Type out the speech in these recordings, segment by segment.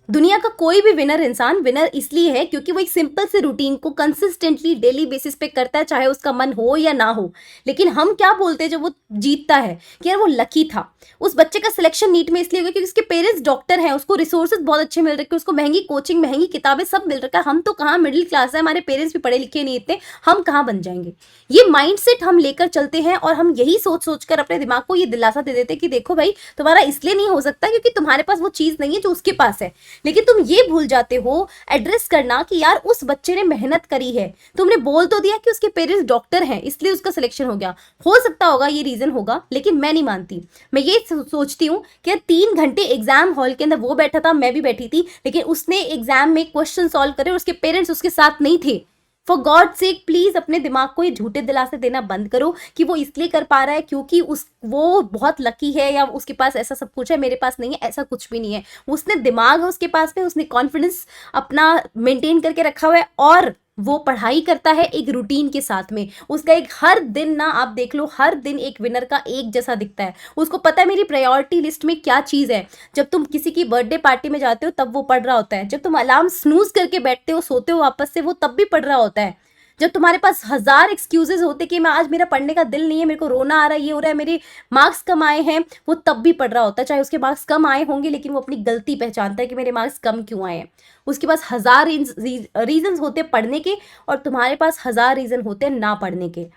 दुनिया का कोई भी विनर इंसान विनर इसलिए है क्योंकि वो एक सिंपल से रूटीन को कंसिस्टेंटली डेली बेसिस पे करता है, चाहे उसका मन हो या ना हो। लेकिन हम क्या बोलते हैं जब वो जीतता है कि यार वो लकी था। उस बच्चे का सिलेक्शन नीट में इसलिए हो गया क्योंकि उसके पेरेंट्स डॉक्टर हैं, उसको रिसोर्सेज बहुत अच्छे मिल रखे हैं, उसको महंगी कोचिंग, महंगी किताबें सब मिल रखा है। हम तो कहाँ, मिडिल क्लास है, हमारे पेरेंट्स भी पढ़े लिखे नहीं इतने, हम कहाँ बन जाएंगे। ये माइंडसेट हम लेकर चलते हैं और हम यही सोच सोच कर अपने दिमाग को ये दिलासा दे देते हैं कि देखो भाई, तुम्हारा इसलिए नहीं हो सकता क्योंकि तुम्हारे पास वो चीज नहीं है जो उसके पास है। लेकिन तुम ये भूल जाते हो एड्रेस करना कि यार उस बच्चे ने मेहनत करी है। तुमने बोल तो दिया कि उसके पेरेंट्स डॉक्टर हैं इसलिए उसका सिलेक्शन हो गया, हो सकता होगा ये रीजन होगा, लेकिन मैं नहीं मानती। मैं ये सोचती हूँ कि 3 घंटे एग्जाम हॉल के अंदर वो बैठा था, मैं भी बैठी थी, लेकिन उसने एग्जाम में क्वेश्चन सॉल्व करे और उसके पेरेंट्स उसके साथ नहीं थे। फॉर गॉड सेक प्लीज अपने दिमाग को ये झूठे दिलासे देना बंद करो कि वो इसलिए कर पा रहा है क्योंकि वो बहुत लकी है या उसके पास ऐसा सब कुछ है, मेरे पास नहीं है। ऐसा कुछ भी नहीं है। उसने दिमाग है उसके पास में, उसने कॉन्फिडेंस अपना मेंटेन करके रखा हुआ है और वो पढ़ाई करता है एक रूटीन के साथ में। उसका एक हर दिन ना, आप देख लो, हर दिन एक विनर का एक जैसा दिखता है। उसको पता है मेरी प्रायोरिटी लिस्ट में क्या चीज़ है। जब तुम किसी की बर्थडे पार्टी में जाते हो तब वो पढ़ रहा होता है, जब तुम अलार्म स्नूज करके बैठते हो, सोते हो वापस से, वो तब भी पढ़ रहा होता है। जब तुम्हारे पास हजार एक्सक्यूजेज होते कि मैं आज, मेरा पढ़ने का दिल नहीं है, मेरे को रोना आ रहा है, ये हो रहा है, मेरे मार्क्स कम आए हैं, वो तब भी पढ़ रहा होता है। चाहे उसके मार्क्स कम आए होंगे लेकिन वो अपनी गलती पहचानता है कि मेरे मार्क्स कम क्यों आए हैं। उसके पास हजार रीजन होते हैं पढ़ने के और तुम्हारे पास हजार रीजन होते हैं ना पढ़ने के।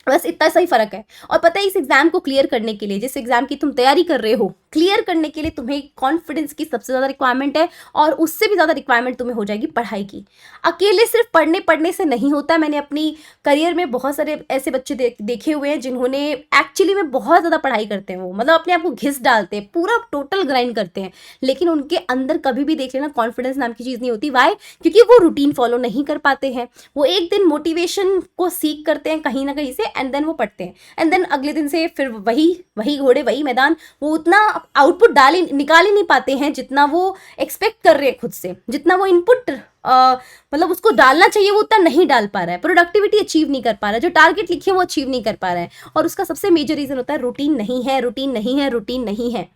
बस इतना सा ही फर्क है। और पता है, इस एग्जाम को क्लियर करने के लिए, जिस एग्जाम की तुम तैयारी कर रहे हो, क्लियर करने के लिए तुम्हें कॉन्फिडेंस की सबसे ज्यादा रिक्वायरमेंट है और उससे भी ज्यादा रिक्वायरमेंट तुम्हें हो जाएगी पढ़ाई की। अकेले सिर्फ पढ़ने पढ़ने से नहीं होता। मैंने अपनी करियर में बहुत सारे ऐसे बच्चे देखे हुए हैं जिन्होंने एक्चुअली में बहुत ज्यादा पढ़ाई करते हैं, वो मतलब अपने आप को घिस डालते हैं, पूरा टोटल ग्राइंड करते हैं, लेकिन उनके अंदर कभी भी देख लेना कॉन्फिडेंस नाम की चीज नहीं होती। वाई? क्योंकि वो रूटीन फॉलो नहीं कर पाते हैं। वो एक दिन मोटिवेशन को सीख करते हैं कहीं ना कहीं से एंड देन वो पढ़ते हैं एंड देन अगले दिन से फिर वही वही घोड़े वही मैदान। वो उतना आउटपुट निकाल ही नहीं पाते हैं जितना वो एक्सपेक्ट कर रहे हैं खुद से, जितना वो इनपुट मतलब उसको डालना चाहिए वो उतना नहीं डाल पा रहा है, प्रोडक्टिविटी अचीव नहीं कर पा रहा है, जो टारगेट लिखे वो अचीव नहीं कर पा रहा है। और उसका सबसे मेजर रीजन होता है रूटीन नहीं है, रूटीन नहीं है, रूटीन नहीं है।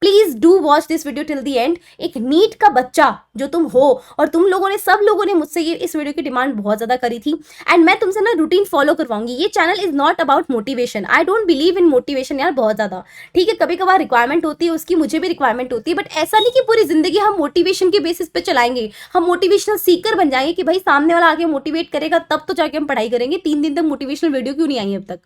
Please do watch this video till the end. एक नीट का बच्चा जो तुम हो, और तुम लोगों ने, सब लोगों ने मुझसे ये इस वीडियो की डिमांड बहुत ज्यादा करी थी एंड मैं तुमसे ना रूटीन फॉलो करवाऊंगी। ये channel is not about motivation, I don't believe in motivation यार, बहुत ज्यादा। ठीक है, कभी कभार रिक्वायरमेंट होती है उसकी, मुझे भी रिक्वायरमेंट होती है, बट ऐसा नहीं कि पूरी जिंदगी हम मोटिवेशन के बेसिस पे चलाएंगे, हम मोटिवेशनल सीकर बन जाएंगे कि भाई सामने वाला आगे मोटिवेट करेगा तब तो जाके हम पढ़ाई करेंगे। 3 दिन तक मोटिवेशनल वीडियो क्यों नहीं आई अब तक?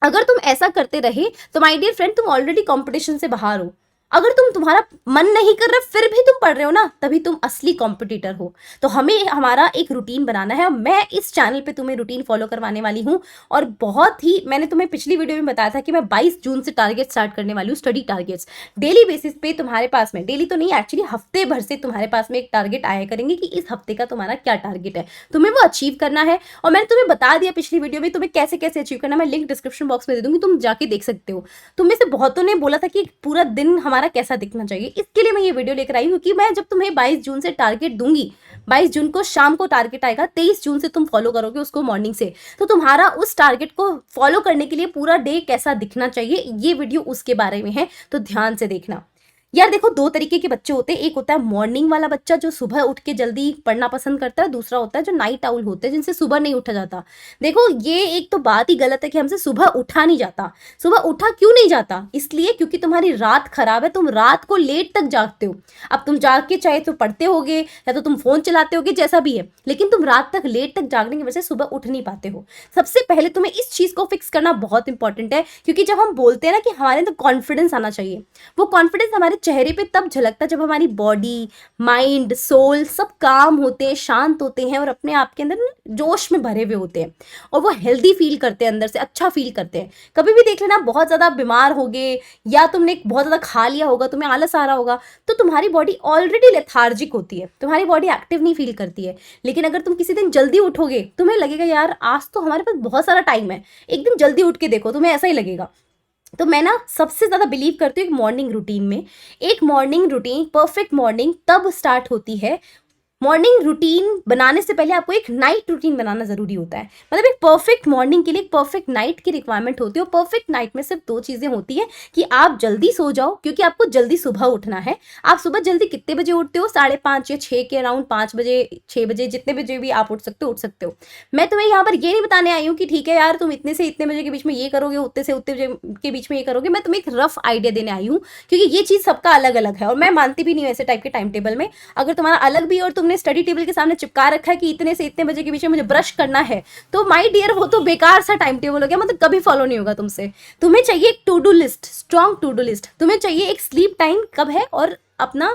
अगर तुम ऐसा करते रहे तो माय डियर फ्रेंड, तुम ऑलरेडी कंपटीशन से बाहर हो। अगर तुम्हारा मन नहीं कर रहा फिर भी तुम पढ़ रहे हो ना, तभी तुम असली कॉम्पिटिटर हो। तो हमें हमारा एक रूटीन बनाना है। मैं इस चैनल पे तुम्हें रूटीन फॉलो करवाने वाली हूँ और बहुत ही, मैंने तुम्हें पिछली वीडियो में बताया था कि मैं 22 जून से टारगेट स्टार्ट करने वाली हूँ, स्टडी टारगेट्स। डेली बेसिस पे तुम्हारे पास में, डेली तो नहीं एक्चुअली हफ्ते भर से तुम्हारे पास में एक टारगेट आया करेंगे कि इस हफ्ते का तुम्हारा क्या टारगेट है, तुम्हें वो अचीव करना है। और मैंने तुम्हें बता दिया पिछली वीडियो में तुम्हें कैसे कैसे अचीव करना है, मैं लिंक डिस्क्रिप्शन बॉक्स में दे दूंगी, तुम जाके देख सकते हो। तुम में से बहुतों ने बोला था कि पूरा दिन हमारा कैसा दिखना चाहिए, इसके लिए मैं ये वीडियो लेकर आई हूँ कि मैं जब तुम्हें 22 जून से टारगेट दूंगी, 22 जून को शाम को टारगेट आएगा, 23 जून से तुम फॉलो करोगे उसको मॉर्निंग से, तो तुम्हारा उस टारगेट को फॉलो करने के लिए पूरा डे कैसा दिखना चाहिए, ये वीडियो उसके बारे में है, तो ध्यान से देखना। यार देखो, 2 तरीके के बच्चे होते हैं। एक होता है मॉर्निंग वाला बच्चा जो सुबह उठ के जल्दी पढ़ना पसंद करता है, दूसरा होता है जो नाइट आउल होते हैं जिनसे सुबह नहीं उठा जाता। देखो, ये एक तो बात ही गलत है कि हमसे सुबह उठा नहीं जाता। सुबह उठा क्यों नहीं जाता? इसलिए क्योंकि तुम्हारी रात खराब है, तुम रात को लेट तक जागते हो। अब तुम जाग के चाहे तो पढ़ते होगे या तो तुम फोन चलाते होगे, जैसा भी है, लेकिन तुम रात तक लेट तक जागने की वजह से सुबह उठ नहीं पाते हो। सबसे पहले तुम्हें इस चीज को फिक्स करना बहुत इंपॉर्टेंट है, क्योंकि जब हम बोलते हैं ना कि हमारे अंदर कॉन्फिडेंस आना चाहिए, वो कॉन्फिडेंस हमारे चेहरे पे तब झलकता है जब हमारी बॉडी, माइंड, सोल सब काम होते हैं, शांत होते हैं और अपने आप के अंदर जोश में भरे हुए होते हैं और वो हेल्दी फील करते हैं, अंदर से अच्छा फील करते हैं। कभी भी देख लेना, बहुत ज्यादा बीमार होगे या तुमने बहुत ज्यादा खा लिया होगा, तुम्हें आलस आ रहा होगा, तो तुम्हारी बॉडी ऑलरेडी लेथार्जिक होती है, तुम्हारी बॉडी एक्टिव नहीं फील करती है। लेकिन अगर तुम किसी दिन जल्दी उठोगे, तुम्हें लगेगा यार आज तो हमारे पास बहुत सारा टाइम है, एक दिन जल्दी उठ के देखो, तुम्हें ऐसा ही लगेगा। तो मैं ना सबसे ज़्यादा बिलीव करती हूँ एक मॉर्निंग रूटीन में। एक मॉर्निंग रूटीन, परफेक्ट मॉर्निंग तब स्टार्ट होती है, मॉर्निंग रूटीन बनाने से पहले आपको एक नाइट रूटीन बनाना जरूरी होता है। मतलब एक परफेक्ट मॉर्निंग के लिए एक परफेक्ट नाइट की रिक्वायरमेंट होती है, और परफेक्ट नाइट में सिर्फ दो चीजें होती है कि आप जल्दी सो जाओ, क्योंकि आपको जल्दी सुबह उठना है। आप सुबह जल्दी कितने बजे उठते हो? 5:30 या 6 के अराउंड, 5 बजे, 6 बजे, जितने बजे भी आप उठ सकते हो उठ सकते हो। मैं तुम्हें यहाँ पर ये नहीं बताने आई हूँ कि ठीक है यार तुम इतने से इतने बजे के बीच में ये करोगे, उतने से उतने बजे के बीच में ये करोगे। मैं तुम्हें एक रफ आइडिया देने आई हूँ, क्योंकि ये चीज सबका अलग अलग है, और मैं मानती भी नहीं हूँ ऐसे टाइप के टाइम टेबल में। अगर तुम्हारा अलग भी और तुमने स्टडी टेबल के सामने चिपका रखा है कि इतने से इतने बजे के बीच में मुझे ब्रश करना है, तो माय डियर वो तो बेकार सा टाइम टेबल हो गया, मतलब कभी फॉलो नहीं होगा तुमसे। तुम्हें चाहिए एक to do list, strong to do list. तुम्हें चाहिए एक स्लीप टाइम कब है और अपना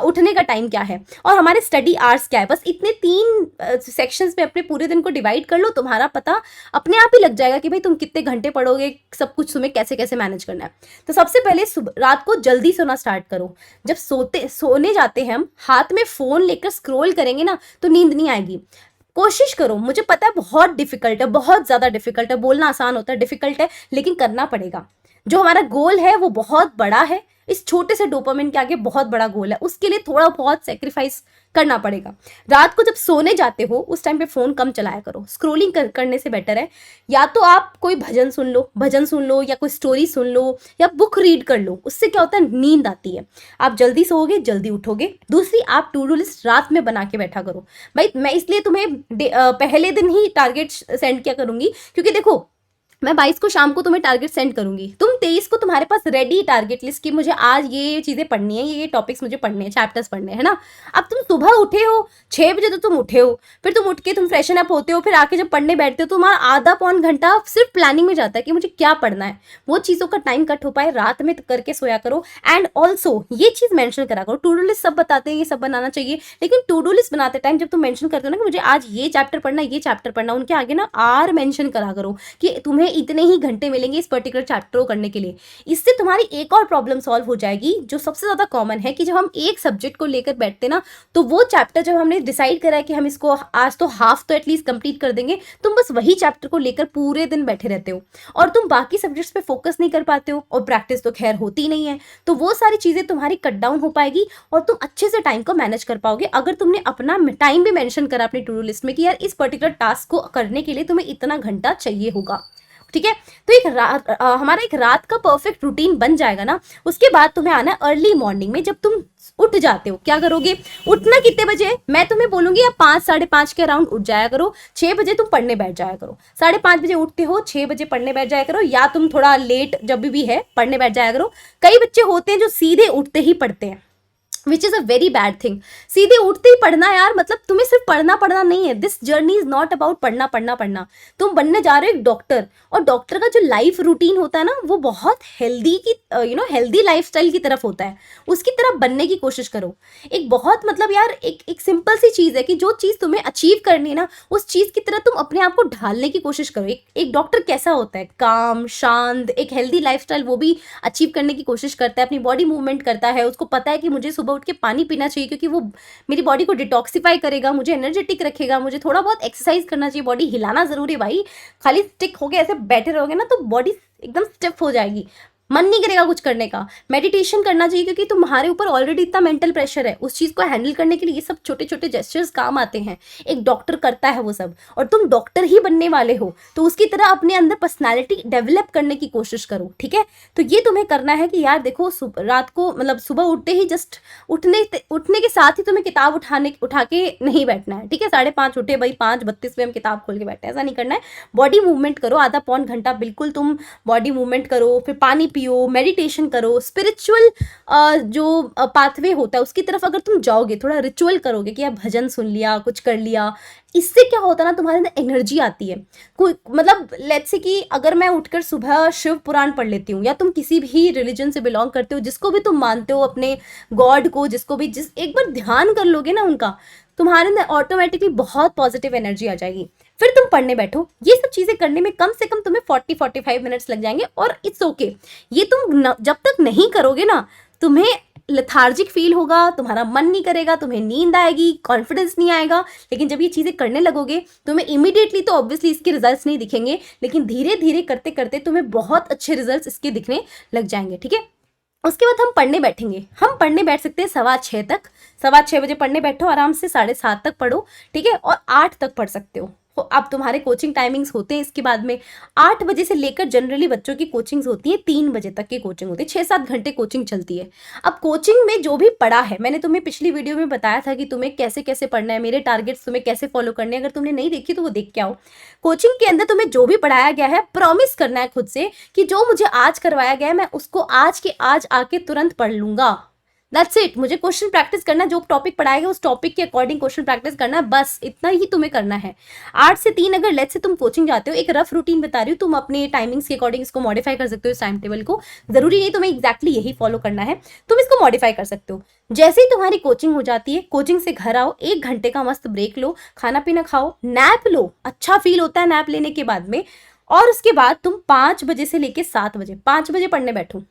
उठने का टाइम क्या है, और हमारे स्टडी आवर्स क्या है। बस इतने 3 सेक्शंस में अपने पूरे दिन को डिवाइड कर लो, तुम्हारा पता अपने आप ही लग जाएगा कि भाई तुम कितने घंटे पढ़ोगे, सब कुछ तुम्हें कैसे कैसे मैनेज करना है। तो सबसे पहले रात को जल्दी सोना स्टार्ट करो। जब सोने जाते हैं हम, हाथ में फोन लेकर स्क्रॉल करेंगे ना तो नींद नहीं आएगी। कोशिश करो, मुझे पता है बहुत डिफिकल्ट है, बहुत ज्यादा डिफिकल्ट है, बोलना आसान होता है, डिफिकल्ट है, लेकिन करना पड़ेगा। जो हमारा गोल है वो बहुत बड़ा है, इस छोटे से डोपामिन के आगे बहुत बड़ा गोल है, उसके लिए थोड़ा बहुत सेक्रीफाइस करना पड़ेगा। रात को जब सोने जाते हो उस टाइम पे फोन कम चलाया करो, स्क्रोलिंग करने से बेटर है या तो आप कोई भजन सुन लो या कोई स्टोरी सुन लो या बुक रीड कर लो। उससे क्या होता है, नींद आती है, आप जल्दी सोओगे, जल्दी उठोगे। दूसरी, आप टू डू लिस्ट रात में बना के बैठा करो। भाई मैं इसलिए तुम्हें पहले दिन ही टारगेट सेंड किया करूंगी, क्योंकि देखो मैं 22 को शाम को तुम्हें टारगेट सेंड करूंगी, तुम 23 को तुम्हारे पास रेडी टारगेट लिस्ट की मुझे आज ये चीजें पढ़नी है, ये टॉपिक्स मुझे पढ़ने हैं, चैप्टर्स पढ़ने हैं ना। अब तुम सुबह उठे हो 6 बजे, तो तुम उठे हो, फिर तुम उठ के तुम फ्रेशन अप होते हो, फिर आके जब पढ़ने बैठते हो तो तुम्हारा आधा पौन घंटा सिर्फ प्लानिंग में जाता है कि मुझे क्या पढ़ना है। वो चीजों का टाइम कट हो पाए, रात में करके सोया करो। एंड ऑल्सो ये चीज मेंशन करा करो, टू डू लिस्ट सब बताते हैं ये सब बनाना चाहिए, लेकिन टू डू लिस्ट बनाते टाइम जब तुम मेंशन करते हो ना कि मुझे आज ये चैप्टर पढ़ना, ये चैप्टर पढ़ना, उनके आगे ना आर मेंशन करा करो कि तुम्हें इतने ही घंटे मिलेंगे इस पर्टिकुलर चैप्टर को करने के लिए। इससे तुम्हारी एक और प्रॉब्लम सॉल्व हो जाएगी जो सबसे ज्यादा कॉमन है, कि जब हम एक सब्जेक्ट को लेकर बैठते ना, तो वो चैप्टर जब हमने डिसाइड करा है कि हम इसको आज तो हाफ तो एटलीस्ट कंप्लीट कर देंगे, तुम बस वही चैप्टर को लेकर पूरे दिन बैठे रहते हो और तुम बाकी सब्जेक्ट्स पे फोकस नहीं कर पाते हो, और प्रैक्टिस तो खैर होती नहीं है। तो वो सारी चीजें तुम्हारी कट डाउन हो पाएगी और तुम अच्छे से टाइम को मैनेज कर पाओगे, अगर तुमने अपना टाइम भी मेंशन करा अपनी टू डू लिस्ट में कि यार इस पर्टिकुलर टास्क को करने के लिए तुम्हें इतना घंटा चाहिए होगा। ठीक है, तो हमारा एक रात का परफेक्ट रूटीन बन जाएगा ना। उसके बाद तुम्हें आना है अर्ली मॉर्निंग में, जब तुम उठ जाते हो क्या करोगे, उठना कितने बजे मैं तुम्हें बोलूंगी, आप 5 साढ़े 5 के अराउंड उठ जाया करो। 6 बजे तुम पढ़ने बैठ जाया करो, 5:30 बजे उठते हो, 6 बजे पढ़ने बैठ जाया करो, या तुम थोड़ा लेट जब भी है पढ़ने बैठ जाया करो। कई बच्चे होते हैं जो सीधे उठते ही पढ़ते हैं, which is a very bad thing. सीधे उठते ही पढ़ना यार, मतलब तुम्हें सिर्फ पढ़ना नहीं है, this journey is not about पढ़ना। तुम बनने जा रहे हो एक डॉक्टर, और डॉक्टर का जो लाइफ रूटीन होता है ना वो बहुत हेल्दी की हेल्दी लाइफस्टाइल की तरफ होता है, उसकी तरफ बनने की कोशिश करो। एक बहुत मतलब यार एक सिंपल सी चीज है कि जो चीज तुम्हें अचीव करनी है ना, उस चीज की तरह तुम अपने आप को ढालने की कोशिश करो। एक डॉक्टर कैसा होता है, काम, शांत, एक हेल्दी लाइफस्टाइल वो भी अचीव करने की कोशिश करता है, अपनी बॉडी मूवमेंट करता है, उसको पता है कि मुझे सुबह उठ के पानी पीना चाहिए क्योंकि वो मेरी बॉडी को डिटॉक्सिफाई करेगा, मुझे एनर्जेटिक रखेगा, मुझे थोड़ा बहुत एक्सरसाइज करना चाहिए, बॉडी हिलाना जरूरी है भाई। खाली स्टिक होके ऐसे बैठे रहोगे ना तो बॉडी एकदम स्टिफ हो जाएगी, मन नहीं करेगा कुछ करने का। मेडिटेशन करना चाहिए क्योंकि तुम्हारे ऊपर ऑलरेडी इतना मेंटल प्रेशर है, उस चीज को हैंडल करने के लिए ये सब छोटे छोटे जेस्चर्स काम आते हैं। एक डॉक्टर करता है वो सब, और तुम डॉक्टर ही बनने वाले हो तो उसकी तरह अपने अंदर पर्सनालिटी डेवलप करने की कोशिश करो। ठीक है, तो ये तुम्हें करना है कि यार देखो रात को मतलब सुबह उठते ही जस्ट उठने के साथ ही तुम्हें किताब उठा के नहीं बैठना है। ठीक है, 5:30 उठे भाई 5:32 पे हम किताब खोल के बैठे, ऐसा नहीं करना है। बॉडी मूवमेंट करो, आधा पौन घंटा बिल्कुल तुम बॉडी मूवमेंट करो, फिर पानी पियो, मेडिटेशन करो, स्पिरिचुअल जो पाथवे होता है उसकी तरफ अगर तुम जाओगे, थोड़ा रिचुअल करोगे कि यार भजन सुन लिया, कुछ कर लिया, इससे क्या होता है ना तुम्हारे अंदर एनर्जी आती है। कोई मतलब लेट्स से कि अगर मैं उठकर सुबह शिव पुराण पढ़ लेती हूँ, या तुम किसी भी रिलीजन से बिलोंग करते हो, जिसको भी तुम मानते हो, अपने गॉड को जिसको भी एक बार ध्यान कर लोगे ना उनका, तुम्हारे अंदर ऑटोमेटिकली बहुत पॉजिटिव एनर्जी आ जाएगी। फिर तुम पढ़ने बैठो, ये सब चीजें करने में कम से कम तुम्हें 40-45 मिनट्स लग जाएंगे, और इट्स ओके। ये तुम जब तक नहीं करोगे ना तुम्हें लेथार्जिक फील होगा, तुम्हारा मन नहीं करेगा, तुम्हें नींद आएगी, कॉन्फिडेंस नहीं आएगा। लेकिन जब ये चीजें करने लगोगे तुम्हें इमीडिएटली तो ऑब्वियसली इसके रिजल्ट्स नहीं दिखेंगे, लेकिन धीरे धीरे करते करते तुम्हें बहुत अच्छे रिजल्ट्स इसके दिखने लग जाएंगे। ठीक है, उसके बाद हम पढ़ने बैठेंगे। हम पढ़ने बैठ सकते हैं 6:15 तक। 6:15 बजे पढ़ने बैठो आराम से, 7:30 तक पढ़ो, ठीक है, और 8 तक पढ़ सकते हो। तो अब तुम्हारे कोचिंग टाइमिंग्स होते हैं इसके बाद में 8 बजे से लेकर जनरली बच्चों की कोचिंग्स होती है 3 बजे तक की कोचिंग होती है, 6-7 घंटे कोचिंग चलती है। अब कोचिंग में जो भी पढ़ा है, मैंने तुम्हें पिछली वीडियो में बताया था कि तुम्हें कैसे कैसे पढ़ना है, मेरे टारगेट्स तुम्हें कैसे फॉलो करने हैं। अगर तुमने नहीं देखी तो वो देख के आओ। कोचिंग के अंदर तुम्हें जो भी पढ़ाया गया है, प्रॉमिस करना है खुद से कि जो मुझे आज करवाया गया है मैं उसको आज के आज आके तुरंत पढ़ लूंगा। That's it. मुझे क्वेश्चन प्रैक्टिस करना, जो टॉपिक पढ़ाएगा उस टॉपिक के अकॉर्डिंग क्वेश्चन प्रैक्टिस करना है, बस इतना ही तुम्हें करना है। 8 से 3 अगर लेट्स से तुम कोचिंग जाते हो, एक रफ रूटीन बता रही हूँ, तुम अपने टाइमिंग्स के अकॉर्डिंग इसको मॉडिफाई कर सकते हो। इस टाइम टेबल को जरूरी नहीं तुम्हें एग्जैक्टली यही फॉलो करना है, तुम इसको मॉडिफाई कर सकते हो। जैसे ही तुम्हारी कोचिंग हो जाती है, कोचिंग से घर आओ, 1 घंटे का मस्त ब्रेक लो, खाना पीना खाओ, नैप लो, अच्छा फील होता है नैप लेने के बाद में। और उसके बाद तुम 5 बजे से लेके 7 बजे, 5 बजे पढ़ने बैठो,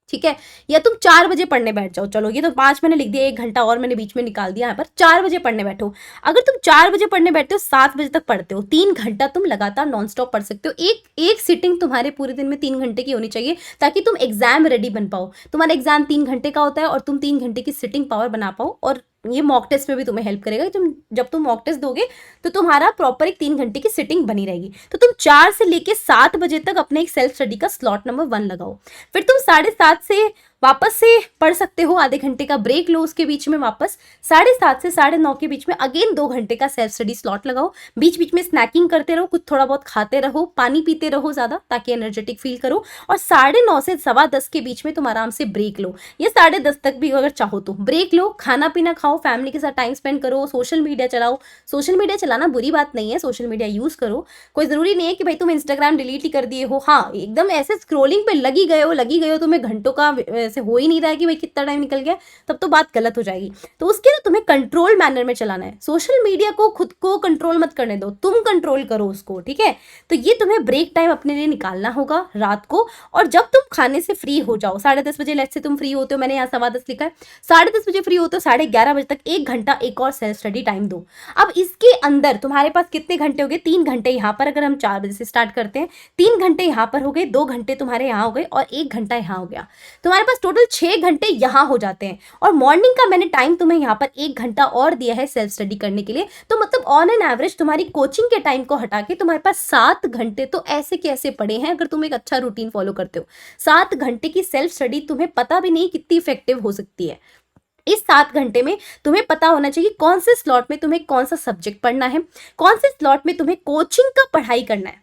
ठीक है, या तुम 4 बजे पढ़ने बैठ जाओ। चलो ये तो 5 मैंने लिख दिया, 1 घंटा और मैंने बीच में निकाल दिया यहाँ पर। 4 बजे पढ़ने बैठो। अगर तुम 4 बजे पढ़ने बैठते हो, 7 बजे तक पढ़ते हो, 3 घंटा तुम लगातार नॉन स्टॉप पढ़ सकते हो। एक सिटिंग तुम्हारे पूरे दिन में 3 घंटे की होनी चाहिए, ताकि तुम एग्जाम रेडी बन पाओ। तुम्हारा एग्जाम 3 घंटे का होता है और तुम 3 घंटे की सिटिंग पावर बना पाओ। और ये मॉक टेस्ट में भी तुम्हें हेल्प करेगा। जब तुम मॉक टेस्ट दोगे तो तुम्हारा प्रॉपर एक 3 घंटे की सिटिंग बनी रहेगी। तो तुम 4 से लेके 7 बजे तक अपने एक सेल्फ स्टडी का स्लॉट नंबर 1 लगाओ। फिर तुम 7:30 से वापस से पढ़ सकते हो, आधे घंटे का ब्रेक लो उसके बीच में, वापस 7:30 से 9:30 के बीच में अगेन 2 घंटे का सेल्फ स्टडी स्लॉट लगाओ। बीच बीच में स्नैकिंग करते रहो, कुछ थोड़ा बहुत खाते रहो, पानी पीते रहो ज़्यादा, ताकि एनर्जेटिक फील करो। और 9:30 से 10:15 के बीच में तुम आराम से ब्रेक लो, या 10:30 तक भी अगर चाहो तो ब्रेक लो, खाना पीना खाओ, फैमिली के साथ टाइम स्पेंड करो, सोशल मीडिया चलाओ। सोशल मीडिया चलाना बुरी बात नहीं है, सोशल मीडिया यूज़ करो। कोई ज़रूरी नहीं है कि भाई तुम इंस्टाग्राम डिलीट ही कर दिए हो, हाँ एकदम ऐसे स्क्रोलिंग पे लगी गए हो, तुम्हें घंटों का ऐसे हो ही नहीं रहा है कि भाई कितना टाइम निकल गया, तब तो बात गलत हो जाएगी। तो उसके लिए तुम्हें कंट्रोल मैनर में चलाना है। सोशल मीडिया को खुद को कंट्रोल मत करने दो, तुम कंट्रोल करो उसको, ठीक है। तो ये तुम्हें ब्रेक टाइम अपने लिए निकालना होगा रात को। और जब तुम खाने से फ्री हो जाओ, 10:30 बजे लेट्स से तुम फ्री होते हो, मैंने यहाँ 10:15 लिखा है, 10:30 बजे फ्री होते हो, 11:30 बजे तक 1 घंटा एक और सेल्फ स्टडी टाइम दो। अब इसके अंदर तुम्हारे पास कितने घंटे हो गए? 3 घंटे यहाँ पर, अगर हम 4 बजे से स्टार्ट करते हैं, 3 घंटे यहाँ पर हो गए, 2 घंटे तुम्हारे यहाँ हो गए और 1 घंटा यहाँ हो गया। तुम्हारे पास टोटल 6 घंटे यहाँ हो जाते हैं। और मॉर्निंग का मैंने टाइम तुम्हें यहाँ पर 1 घंटा और दिया है सेल्फ स्टडी करने के लिए। तो मतलब ऑन एन एवरेज तुम्हारी कोचिंग के टाइम को हटा के तुम्हारे पास 7 घंटे तो ऐसे के ऐसे पड़े हैं, अगर तुम एक अच्छा रूटीन फॉलो करते हो। 7 घंटे की सेल्फ स्टडी तुम्हें पता भी नहीं कितनी इफेक्टिव हो सकती है। इस 7 घंटे में तुम्हें पता होना चाहिए कौन से स्लॉट में तुम्हें कौन सा सब्जेक्ट पढ़ना है, कौन से स्लॉट में तुम्हें कोचिंग का पढ़ाई करना है।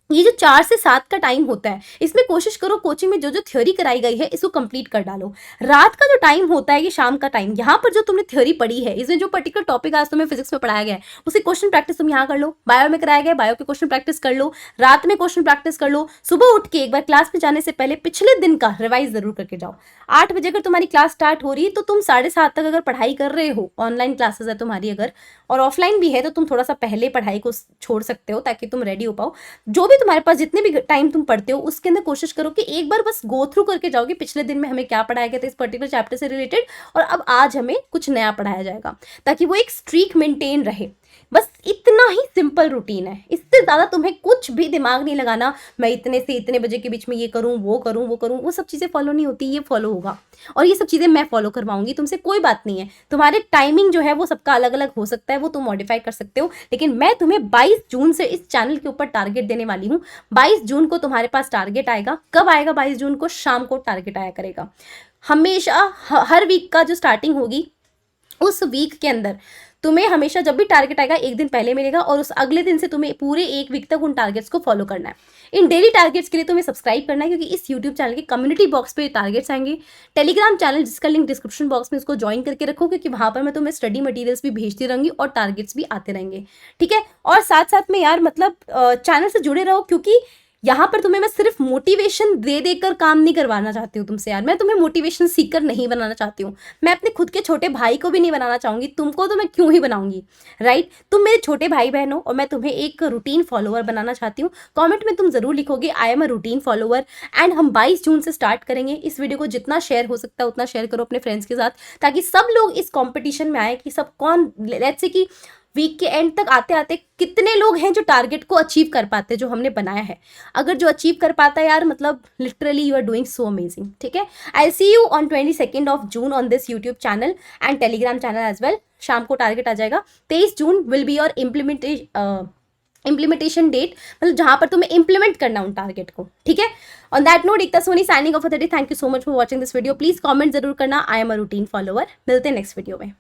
ये जो 4 से 7 का टाइम होता है, इसमें कोशिश करो कोचिंग में जो जो थ्योरी कराई गई है इसको कंप्लीट कर डालो। रात का जो टाइम होता है, ये शाम का टाइम, यहाँ पर जो तुमने थ्योरी पढ़ी है, इसमें जो पर्टिकुलर टॉपिक आज तुम्हें फिजिक्स में पढ़ाया गया है, उसे क्वेश्चन प्रैक्टिस तुम यहाँ कर लो। बायो में कराया गया, बायो के क्वेश्चन प्रैक्टिस कर लो, रात में क्वेश्चन प्रैक्टिस कर लो। सुबह उठ के एक बार क्लास में जाने से पहले पिछले दिन का रिवाइज जरूर करके जाओ। 8 बजे अगर तुम्हारी क्लास स्टार्ट हो रही है तो तुम 7:30 तक अगर पढ़ाई कर रहे हो, ऑनलाइन क्लासेस है तुम्हारी अगर, और ऑफलाइन भी है, तो तुम थोड़ा सा पहले पढ़ाई को छोड़ सकते हो ताकि तुम रेडी हो पाओ। जो भी तुम्हारे पास जितने भी टाइम तुम पढ़ते हो, उसके अंदर कोशिश करो कि एक बार बस गो थ्रू करके जाओगे पिछले दिन में हमें क्या पढ़ाया गया था इस पर्टिकुलर चैप्टर से रिलेटेड, और अब आज हमें कुछ नया पढ़ाया जाएगा, ताकि वो एक स्ट्रीक मेंटेन रहे। बस इतना ही सिंपल रूटीन है, इससे ज़्यादा तुम्हें कुछ भी दिमाग नहीं लगाना। मैं इतने से इतने बजे के बीच में ये करूँ, वो करूँ, वो करूँ, वो सब चीज़ें फॉलो नहीं होती, ये फॉलो होगा। और ये सब चीज़ें मैं फॉलो करवाऊंगी तुमसे, कोई बात नहीं है। तुम्हारे टाइमिंग जो है वो सबका अलग अलग हो सकता है, वो तुम मॉडिफाई कर सकते हो, लेकिन मैं तुम्हें 22 जून से इस चैनल के ऊपर टारगेट देने वाली हूँ। 22 जून को तुम्हारे पास टारगेट आएगा। कब आएगा? 22 जून को शाम को टारगेट आया करेगा। हमेशा हर वीक का जो स्टार्टिंग होगी, उस वीक के अंदर तुम्हें हमेशा जब भी टारगेट आएगा 1 दिन पहले मिलेगा, और उस अगले दिन से तुम्हें पूरे 1 वीक तक उन टारगेट्स को फॉलो करना है। इन डेली टारगेट्स के लिए तुम्हें सब्सक्राइब करना है, क्योंकि इस यूट्यूब चैनल के कम्युनिटी बॉक्स पे टारगेट्स आएंगे। टेलीग्राम चैनल जिसका लिंक डिस्क्रिप्शन बॉक्स में, उसको ज्वाइन करके रखो, क्योंकि वहाँ पर मैं तुम्हें स्टडी मटीरियल्स भी भेजती रहूंगी और टारगेट्स भी आते रहेंगे, ठीक है। और साथ साथ में यार मतलब चैनल से जुड़े रहो, क्योंकि यहाँ पर तुम्हें मैं सिर्फ मोटिवेशन दे देकर काम नहीं करवाना चाहती हूँ तुमसे यार। मैं तुम्हें मोटिवेशन सीकर नहीं बनाना चाहती हूँ। मैं अपने खुद के छोटे भाई को भी नहीं बनाना चाहूँगी, तुमको तो मैं क्यों ही बनाऊंगी, राइट। तुम मेरे छोटे भाई बहन हो और मैं तुम्हें एक रूटीन फॉलोअर बनाना चाहती हूँ। कॉमेंट में तुम जरूर लिखोगे आई am a routine follower. And हम 22 जून से स्टार्ट करेंगे। इस वीडियो को जितना शेयर हो सकता है उतना शेयर करो अपने फ्रेंड्स के साथ, ताकि सब लोग इस कॉम्पिटिशन में आए कि सब कौन, लेट्स से कि वीक के एंड तक आते आते कितने लोग हैं जो टारगेट को अचीव कर पाते हैं जो हमने बनाया है। अगर जो अचीव कर पाता है यार, मतलब literally you are doing so amazing. ठीक है, I see you on 22 of June on this YouTube channel and Telegram channel as well. शाम को टारगेट आ जाएगा। 23 June will be your implementation date, मतलब जहां पर तुम्हें इंप्लीमेंट करना उन टारगेट को। ठीक है, on that note Ekta Soni signing off the day. Thank you so much for watching this video. Please comment जरूर करना। I am a routine follower. मिलते हैं नेक्स्ट वीडियो में।